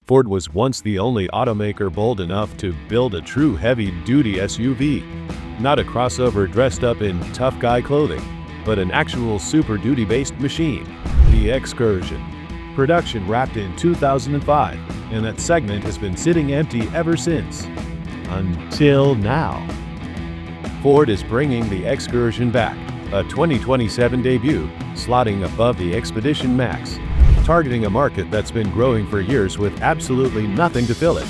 Ford was once the only automaker bold enough to build a true heavy-duty SUV. Not a crossover dressed up in tough guy clothing, but an actual Super Duty-based machine, the Excursion. Production wrapped in 2005, and that segment has been sitting empty ever since. Until now. Ford is bringing the Excursion back, a 2027 debut, slotting above the Expedition Max, targeting a market that's been growing for years with absolutely nothing to fill it.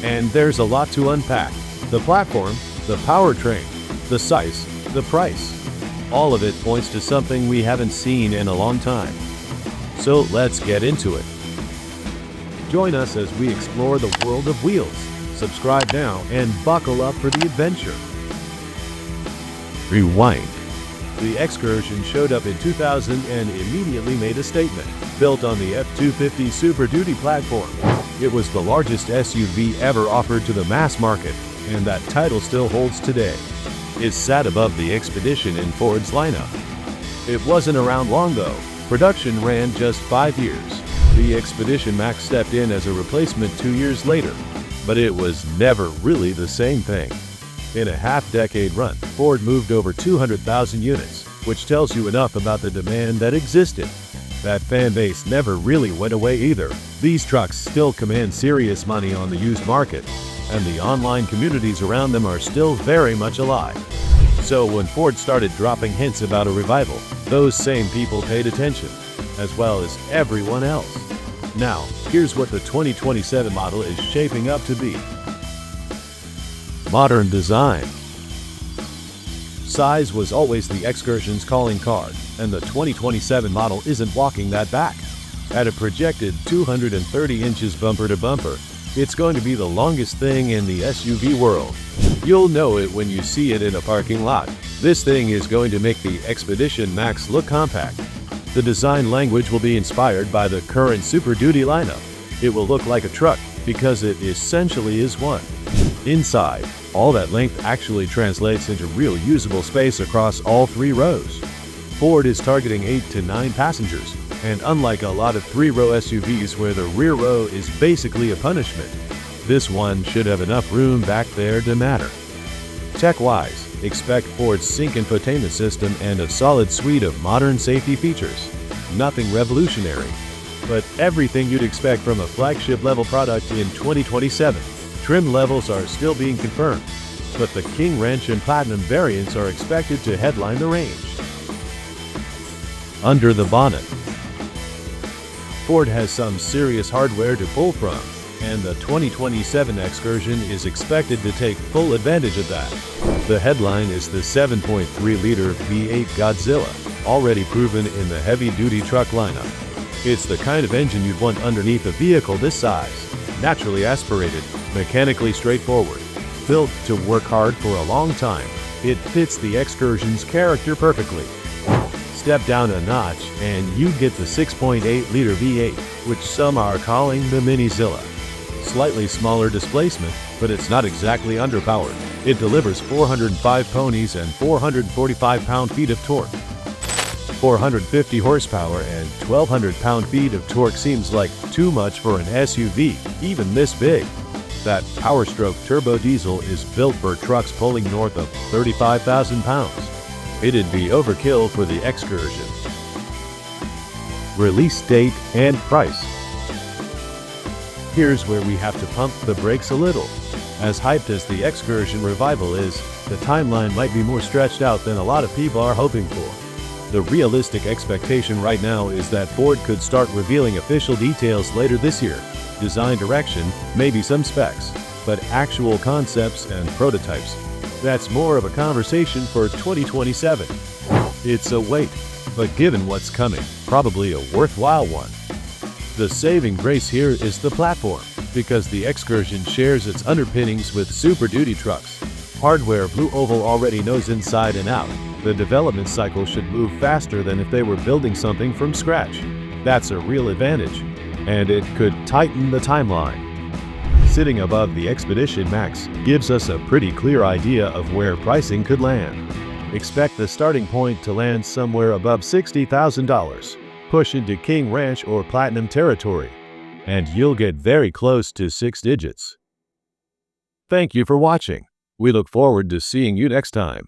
And there's a lot to unpack. The platform, the powertrain, the size, the price. All of it points to something we haven't seen in a long time. So let's get into it. Join us as we explore the world of wheels. Subscribe now and buckle up for the adventure. Rewind. The Excursion showed up in 2000 and immediately made a statement. Built on the F-250 Super Duty platform, it was the largest SUV ever offered to the mass market, and that title still holds today. It sat above the Expedition in Ford's lineup. It wasn't around long though. Production ran just 5 years. The Expedition Max stepped in as a replacement 2 years later, but it was never really the same thing. In a half-decade run, Ford moved over 200,000 units, which tells you enough about the demand that existed. That fan base never really went away either. These trucks still command serious money on the used market, and the online communities around them are still very much alive. So when Ford started dropping hints about a revival, those same people paid attention, as well as everyone else. Now, here's what the 2027 model is shaping up to be. Modern design. Size was always the Excursion's calling card, and the 2027 model isn't walking that back. At a projected 230 inches bumper to bumper, it's going to be the longest thing in the SUV world. You'll know it when you see it in a parking lot. This thing is going to make the Expedition Max look compact. The design language will be inspired by the current Super Duty lineup. It will look like a truck because it essentially is one. Inside, all that length actually translates into real usable space across all 3 rows. Ford is targeting 8 to 9 passengers, and unlike a lot of 3-row SUVs where the rear row is basically a punishment, this one should have enough room back there to matter. Tech-wise, expect Ford's sync infotainment system and a solid suite of modern safety features. Nothing revolutionary, but everything you'd expect from a flagship-level product in 2027. Trim levels are still being confirmed, but the King Ranch and Platinum variants are expected to headline the range. Under the bonnet. Ford has some serious hardware to pull from, and the 2027 Excursion is expected to take full advantage of that. The headline is the 7.3-liter V8 Godzilla, already proven in the heavy-duty truck lineup. It's the kind of engine you'd want underneath a vehicle this size. Naturally aspirated, mechanically straightforward, built to work hard for a long time. It fits the Excursion's character perfectly. Step down a notch and you get the 6.8-liter V8, which some are calling the Minizilla. Slightly smaller displacement, but it's not exactly underpowered. It delivers 405 ponies and 445 pound-feet of torque. 450 horsepower and 1,200 pound-feet of torque seems like too much for an SUV, even this big. That Powerstroke turbo diesel is built for trucks pulling north of 35,000 pounds. It'd be overkill for the Excursion. Release date and price. Here's where we have to pump the brakes a little. As hyped as the Excursion revival is, the timeline might be more stretched out than a lot of people are hoping for. The realistic expectation right now is that Ford could start revealing official details later this year. Design direction, maybe some specs, but actual concepts and prototypes. That's more of a conversation for 2027. It's a wait, but given what's coming, probably a worthwhile one. The saving grace here is the platform, because the Excursion shares its underpinnings with Super Duty trucks. Hardware Blue Oval already knows inside and out. The development cycle should move faster than if they were building something from scratch. That's a real advantage, and it could tighten the timeline. Sitting above the Expedition Max gives us a pretty clear idea of where pricing could land. Expect the starting point to land somewhere above $60,000. Push into King Ranch or Platinum territory. and you'll get very close to 6 digits. Thank you for watching. We look forward to seeing you next time.